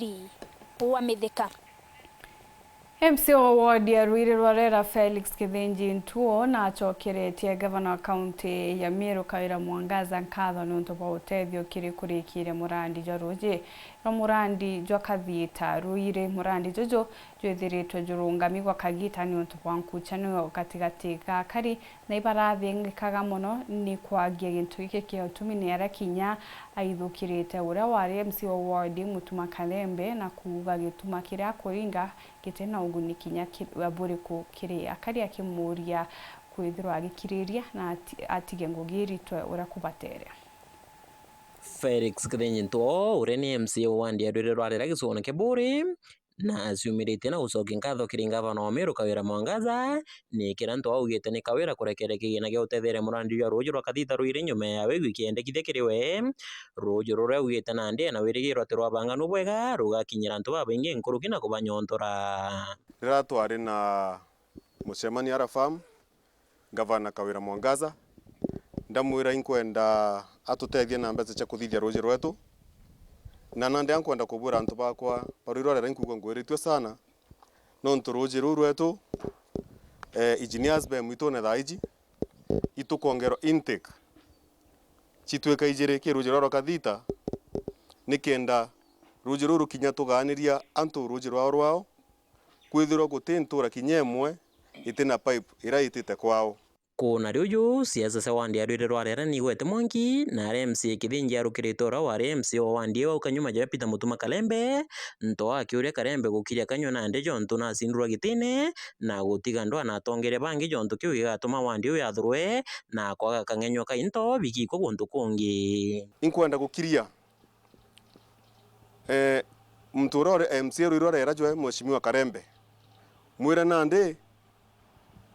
Wili Wamithika. MCO ward ya Ruiru Rwarera Felix Kithinji Ntuo na acokeretie gavana wa kaunti ya Meru Kawira Mwangaza nkatho nuntu bwa utethio kiri kurikire murandi jwa ruji no murandi jwa kathita ruire murandi jojo jwithiritwe jurungami gwa kagita nuntu bwa nkuchanio gatigati ga kari na ibarathi ngikaga muno ni kwagia gintu iki kia utumi ni arakinya aithukirite uria wari MCO ward Mutuma Kalembe na kuuga gituma kiria kuringa gitena uguni kinya buriku kiri akari akimuria kwithirwa agikiriria na atige ngugiritwe ura kubatere. Felix Kithinji Ntuo uria ni MCO wa Ruiru Rwarera gicukune kia Buri na aciumirite na gucokia nkatho kiri gavana wa Meru Kawira Mwangaza ni kira Ntuo augite ni Kawira kurekere kigina gia utethere murandi jwa ruji rwa kathita ruire nyuma yawe gwikiendekithia kiri we ruji ruria augite nandi na wirigirwo ati rwabanganu bwega rugakinyira antu babaingi nkuruki na kubanyontora. Rira twari na mucemania Arafam gavana Kawira Mwangaza ndamwira inkwenda atutethie na mbeca cia kuthithia ruji rwetu na nandi ankwenda kubura antu bakwa Ruiru Rwarera inkuga ngwiritwe sana nontu ruji ruru rwetu engineers be mwitone thaiji itukongero intake chitweka ijire ki ruji rwaro kathita nikenda ruji ruru kinya tuganiria antu ruji rwao kwithirwo gutintura kinyemwe itina pipe ira itite kwao. Kuna riuju siasa cia wandi Ruiru Rwarera ni gwete mwanki na MC Kithinji arukirite ura wari MCO wandi wa ukanyuma ja Peter Mutuma Kalembe Ntuo akiuria Kalembe gukiria kanywa nande jontu na asindurwa gitine na gutiga ndu anatongere bangi jontu kiu gigatuma wandi uyu athurwe na kwaga kangenyo ka into bikiko guntu kungi. Inkwenda gukiria mturore MC Ruiru Rwarera jwe mheshimiwa Kalembe mwira nande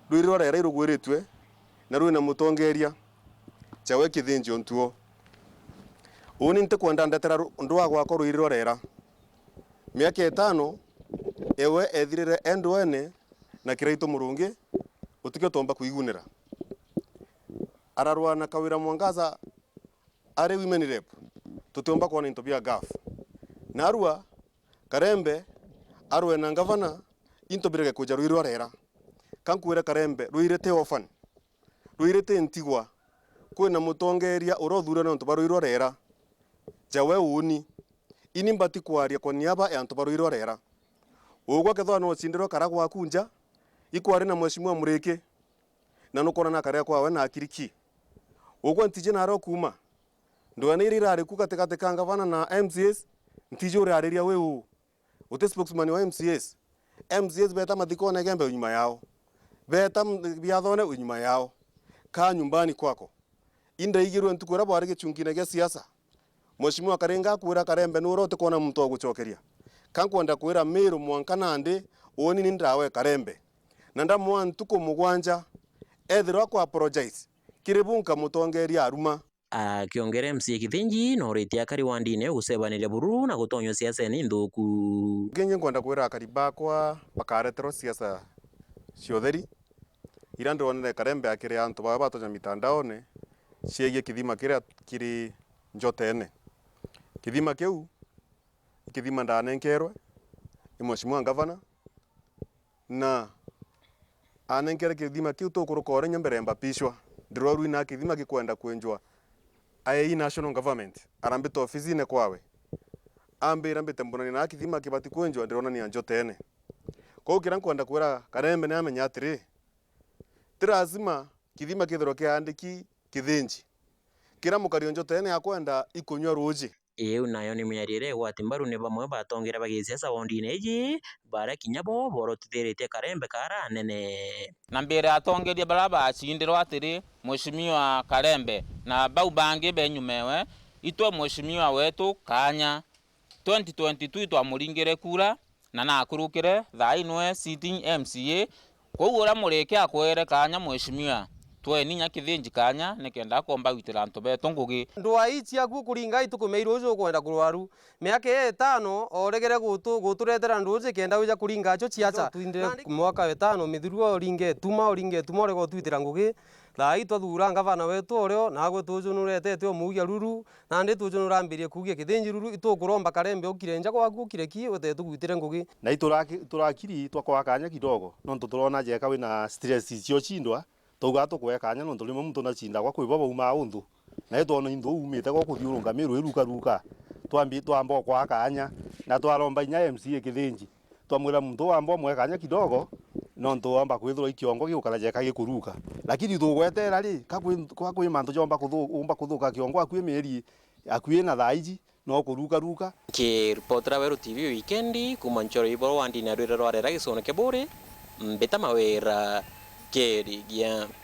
Ruiru Rwarera irugwiritwe na rwina mutongeria chawe Kithinji Ntuo uni nte kwenda ndetera ndwa gwako Ruiru Rwarera miaka 5 ewe ethirire endwene na kiraito murungi utikio tomba kuigunira ararwa na Kawira Mwangaza ari women rep tutomba kuona into bia gaf na arua Kalembe arwe na gavana into birege kuja Ruiru Rwarera kankwira Kalembe ruirete ofan ruirete ntigwa kwina mutongeria urothura na antu ba Ruiru Rwarera jawe uni ini mbati kwaria kwa niaba ya antu ba Ruiru Rwarera ugwa kethwa no cindirwo karagwa kunja ikwari na mheshimiwa Muriki na nukona na karia kwawe na akiriki ugwa ntije na ro kuma ndwana iri rari ku katikati ka gavana na MCS ntije uri ariria we uti spokesman wa MCS beta mathikone gembe unyuma yao beta biathone unyuma yao ka nyumbani kwako inda igirwe ntukura bwari gichungine gia siasa mheshimiwa Karenga kwira Kalembe nurote kona muntu wa gucokeria kankwenda kwira Meru mwanka nandi oni ni ndawe Kalembe na ndamwa ntuko mugwanja ethirwa ku apologize kiribunka mutongeria aruma akiongera MC Kithinji no rite akari wandine gucebanire buru na gutonyo siasa ni nthuku nginye nkwenda kwira akari bakwa bakaretero siasa ciotheri ira ndonere Kalembe akiri antu baba batonya mitandaone ciege kithima kiria kiri njotene kithima kiu kithima ndanenkerwe ni mheshimiwa gavana na anenkere kithima kiu tukurukore nyembere mbapishwa ndiroru ina kithima gikwenda kwenjwa ai national government arambita ofisine kwawe ambira mbite mbonani na kithima kibati kwenjwa ndirona ni njotene kwa ukira nkwenda kwira Kalembe ni amenya atiri tirazima kithima kithiro kiandiki Kithinji kira mukario njotene akwenda ikunywa ruji iu nayo ni miarire gwati mbaru ni bamwe batongera bagisiasa wondine iji bara kinyabo borotithirite Kalembe kara nene na mbere atongeria bara bacindirwo atiri mheshimiwa Kalembe na bau bangi benyumewe itwe mheshimiwa wetu kanya 2022 twamuringire kura na nakurukire thainwe sitting MCA kwa ura mureke akwere kanya mheshimiwa tweninya kithinji kanya nikenda komba witira antu betu ngugi ndwa ici aku kuringa itukumeirwo ucio kwenda kurwaru miaka 5 oregere guturetera nduzi kenda uja kuringa acho ciacha twindire mwaka 5 mithiruo oringe tuma orego twitira ngugi thai twathura ngavana wetu orio nagwe tuju nuretete omugia ruru nandi tuju nurambirie kugia kithinji ruru itukuromba Karembe ukire nja gwaku ukire ki utetu gwitire ngugi na iturakiri twakwa kanya kidogo nontu turona jeka wina stress cio chindwa tuga tukwe kanya nontu rimwe muntu nacinda gwa kwiba bauma undu na itona indu umite gwa kuthiurunga miru iruka twamba kwa kanya na twaromba inya MCA kithinji twamwira muntu wamba mwe kanya kidogo nontu wamba kwithura ikiongo giukara jeka gikuruka lakini tugwetera ri kakwi mantu jomba kuthuka kiongo akwi meri akwi na thaiji no kuruka Kiripotera Weru TV wikendi kuma nchoro iboro wandi na rwira rwarera Gicone Kiburi mbita mawira kerigia